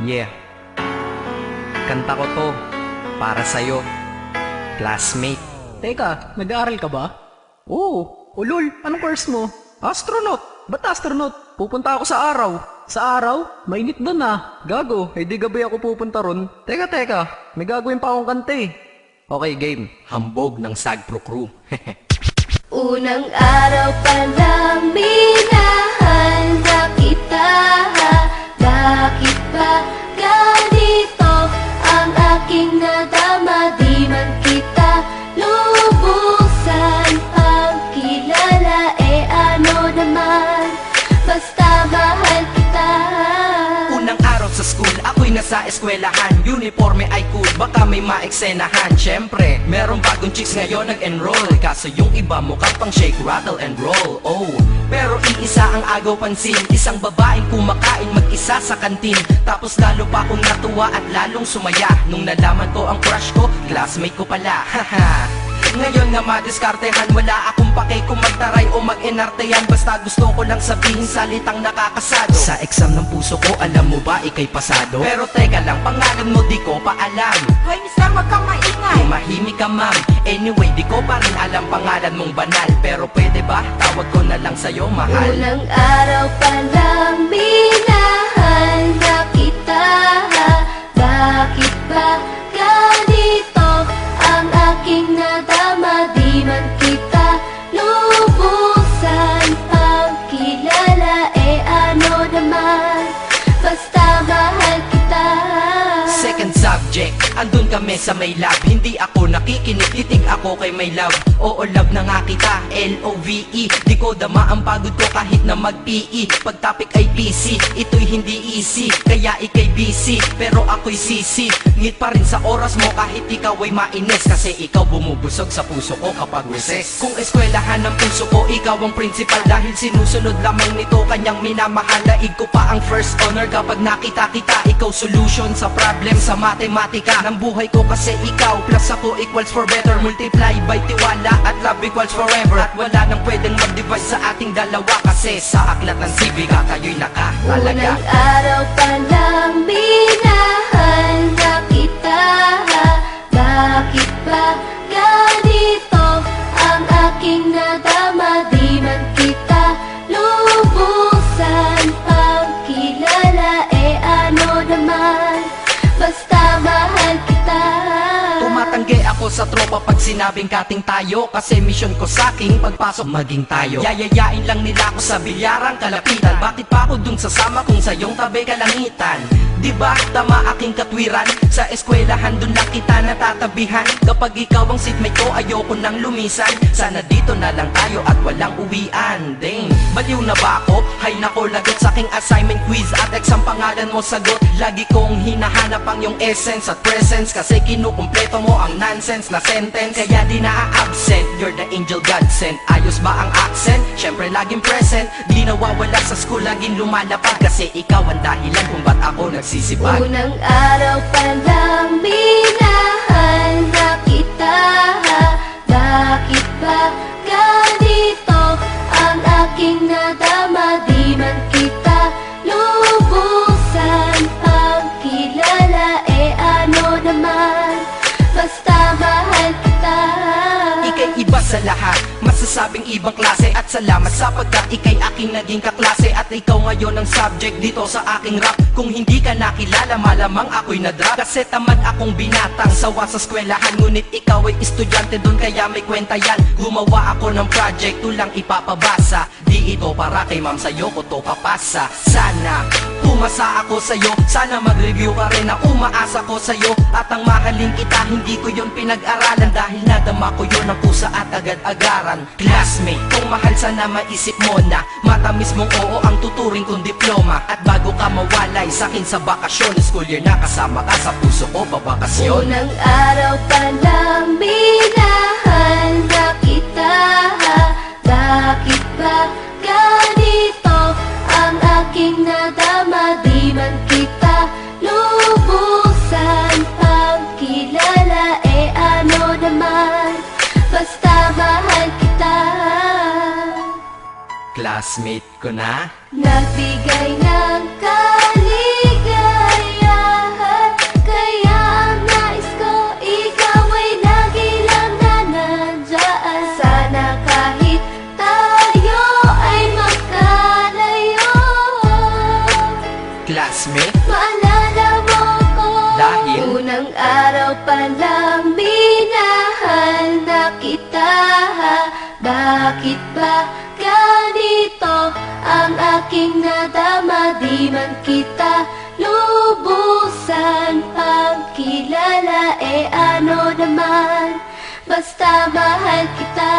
Yeah, kanta ko to para sa'yo, classmate. Teka, nag-aaral ka ba? Oo. Ulol, anong course mo? Astronaut. Ba't astronaut? Pupunta ako sa araw. Sa araw? Mainit doon ah. Gago, di gabi ako pupunta ron. Teka, may gagawin pa akong kanta eh. Okay, game. Hambog ng Sagpro Crew. Unang araw pa lang minahal na kita. Bakit ba ganito ang aking nadama? Di man kita lubusan ang kilala. Ano naman, basta mahal kita. Unang araw sa school, ako'y nasa eskwelahan. Uniforme ay cool, baka may maeksenahan. Syempre, merong bagong chicks ngayon nag-enroll. Kaso yung iba mukhang pang shake, rattle and roll. Oh, pero iisa ang agaw pansin. Isang babaeng kumakain mag-isa sa kantin. Tapos lalo pa akong natuwa at lalong sumaya nung nalaman ko ang crush ko, classmate ko pala. Haha. Ngayon nga madiskartehan, wala akong pake kung magtaray o mag-enartehan. Basta gusto ko lang sabihin salitang nakakasado. Sa exam ng puso ko, alam mo ba ikay pasado? Pero teka lang, pangalan mo di ko pa alam. Hoy mister, wag kang maingay. Tumahimik ka ma'am. Anyway, di ko pa rin alam pangalan mong banal. Pero pwede ba, tawag ko na lang sa'yo mahal. Unang araw pa lang minahal na kita. Bakit ba ganito ang aking nadama? Di man kita lubusan ang kilala. Ano naman, basta mahal kita. Second subject, andun kami sa may lab. Hindi ako nakikinig, titig ako kay may love. Oo, love na nga kita, L-O-V-E. Di ko dama ang pagod ko kahit na mag-PE. Pag topic ay PC, ito'y hindi easy. Kaya ikay busy, pero ako'y sisi. Ngit pa rin sa oras mo kahit ikaw ay mainis. Kasi ikaw bumubusog sa puso ko kapag recess. Kung eskwelahan ng puso ko, ikaw ang principal. Dahil sinusunod lamang nito kanyang minamahal. Daig ko pa ang first honor kapag nakita kita. Ikaw solution sa problem sa matematika ng buhay ko. Kasi ikaw plus ako equals for better. Multiply by tiwala at love equals forever. At wala nang pwedeng mag-divide sa ating dalawa. Kasi sa aklat ng sibika tayo'y nakatalaga. Unang araw pa lang minahal na kita. Bakit ba ganito ang aking nadama? Di man kita lubusan ang kilala. Ano naman, basta mahal kita. Tumatanggi ako sa tropa pag sinabing kating tayo. Kasi mission ko sa aking pagpasok maging tayo. Yayayain lang nila ako sa bilyarang kalapitan. Bakit pa ako dun sasama kung sa iyong tabi kalangitan? Diba tama aking katwiran? Sa eskwelahan dun lang kita natatabihan. Kapag ikaw ang seatmate ko, ayoko nang lumisan. Sana dito na lang tayo at walang uwian. Dang, baliw na ba ako? Hay nako, lagot sa aking assignment quiz at exam pangalan mo sagot. Lagi kong hinahanap ang iyong essence at presence. Kasi kinukumpleto mo ang nonsense na sentence. Kaya di na-absent, you're the angel God sent. Ayos ba ang accent? Syempre laging present. Di nawawala sa school, laging lumalapag. Kasi ikaw ang dahilan kung ba't ako nagsisipag. Unang araw pa lang minahal na kita. Bakit ba ganito ang aking nadama? Di man kita lubusan ang kilala. Ano naman, basta mahal kita. Ika'y iba sa lahat, masasabing ibang klase. At salamat sapagkat ika'y aking naging kaklase. At ikaw ngayon ang subject dito sa aking rap. Kung hindi ka nakilala, malamang ako'y na-drop. Kasi tamad akong binatang sawa sa eskwelahan. Ngunit ikaw ay estudyante dun, kaya may kwenta yan. Gumawa ako ng project, tulang ipapabasa. Di ito para kay ma'am, sa'yo ko to papasa. Sana umasa ako sa'yo, sana mag-review ka rin na umaasa ko sa'yo. At ang mahalin kita, hindi ko yun pinag-aralan. Dahil nadama ko yun ang pusa at agad-agaran. Classmate, kung mahal sana maisip mo na matamis mong oo ang tuturing kong diploma. At bago ka mawalay sa'kin sa bakasyon, school year na kasama ka sa puso ko babakasyon. Unang araw pa lang minahal na kita. Bakit ba ganito ang aking nadama? Di man kita lubusan ang kilala. Ano naman, basta mahal kita. Classmate ko na. Nagbigay ng kaligaya. Bakit ba ganito ang aking nadama? Di man kita lubusan pagkilala, ano naman, basta mahal kita.